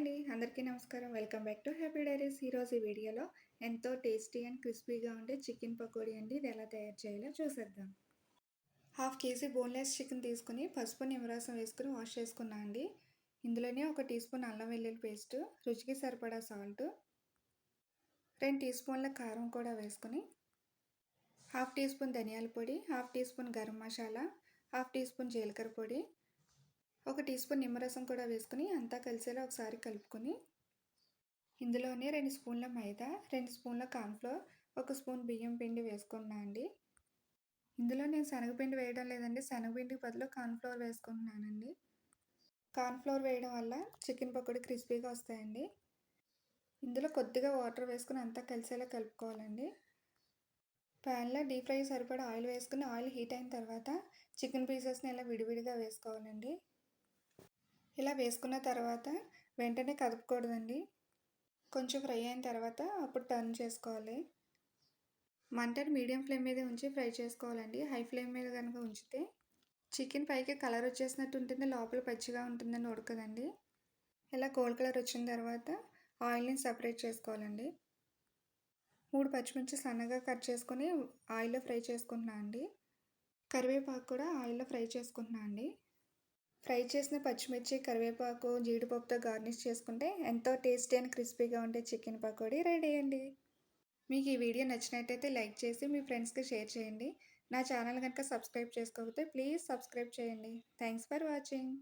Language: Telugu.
అండి. అందరికీ నమస్కారం. Welcome back to happy diaries. ఈరోజు ఈ వీడియోలో ఎంతో టేస్టీ అండ్ క్రిస్పీగా ఉండే చికెన్ పకోడీ అండి. ఇది ఎలా తయారు చేయాలో చూసేద్దాం. హాఫ్ కేజీ బోన్లెస్ చికెన్ తీసుకుని పసుపు, నిమ్మరసం వేసుకుని వాష్ చేసుకున్నా అండి. ఇందులోనే 1 టీ స్పూన్ అల్లం వెల్లుల్లి పేస్ట్, రుచికి సరిపడా సాల్ట్, 2 టీ స్పూన్ల కారం కూడా వేసుకుని, హాఫ్ టీ స్పూన్ ధనియాల పొడి, half teaspoon garam masala, half teaspoon జీలకర్ర పొడి, 1 టీ స్పూన్ నిమ్మరసం కూడా వేసుకుని అంతా కలిసేలా ఒకసారి కలుపుకొని, ఇందులోనే 2 స్పూన్ల మైదా, 2 స్పూన్ల కార్న్‌ఫ్లోర్, 1 స్పూన్ బియ్యం పిండి వేసుకున్నా అండి. ఇందులో నేను శనగపిండి వేయడం లేదండి. శనగపిండికి బదులు కార్న్‌ఫ్లోర్ వేసుకుంటున్నానండి. కార్న్‌ఫ్లోర్ వేయడం వల్ల చికెన్ పకోడీ క్రిస్పీగా వస్తాయండి. ఇందులో కొద్దిగా వాటర్ వేసుకుని అంతా కలిసేలా కలుపుకోవాలండి. ప్యాన్‌లో డీప్ ఫ్రై సరిపడా ఆయిల్ వేసుకుని ఆయిల్ హీట్ అయిన తర్వాత చికెన్ పీసెస్‌ని ఇలా విడివిడిగా వేసుకోవాలండి. ఇలా వేసుకున్న తర్వాత వెంటనే కదపకూడదండి. కొంచెం ఫ్రై అయిన తర్వాత అప్పుడు టర్న్ చేసుకోవాలి. మంటని మీడియం ఫ్లేమ్ మీద ఉంచి ఫ్రై చేసుకోవాలండి. హై ఫ్లేమ్ మీద కనుక ఉంచితే చికెన్ పైకి కలర్ వచ్చేసినట్టు ఉంటుంది, లోపల పచ్చిగా ఉంటుందని ఉడకదండి. ఇలా గోల్డ్ కలర్ వచ్చిన తర్వాత ఆయిల్ని సపరేట్ చేసుకోవాలండి. 3 పచ్చిమిర్చి సన్నగా కట్ చేసుకొని ఆయిల్లో ఫ్రై చేసుకుంటున్నా అండి. కరివేపాకు కూడా ఆయిల్లో ఫ్రై చేసుకుంటున్నా అండి. ఫ్రై చేసిన పచ్చిమిర్చి, కరివేపాకు, జీడిపప్పుతో గార్నిష్ చేసుకుంటే ఎంతో టేస్టీ అండ్ క్రిస్పీగా ఉండే చికెన్ పకోడీ రెడీ అండి. మీకు ఈ వీడియో నచ్చినట్టయితే లైక్ చేసి మీ ఫ్రెండ్స్‌కి షేర్ చేయండి. నా ఛానల్ గనుక సబ్స్క్రైబ్ చేసుకోకపోతే ప్లీజ్ సబ్స్క్రైబ్ చేయండి. Thanks for watching.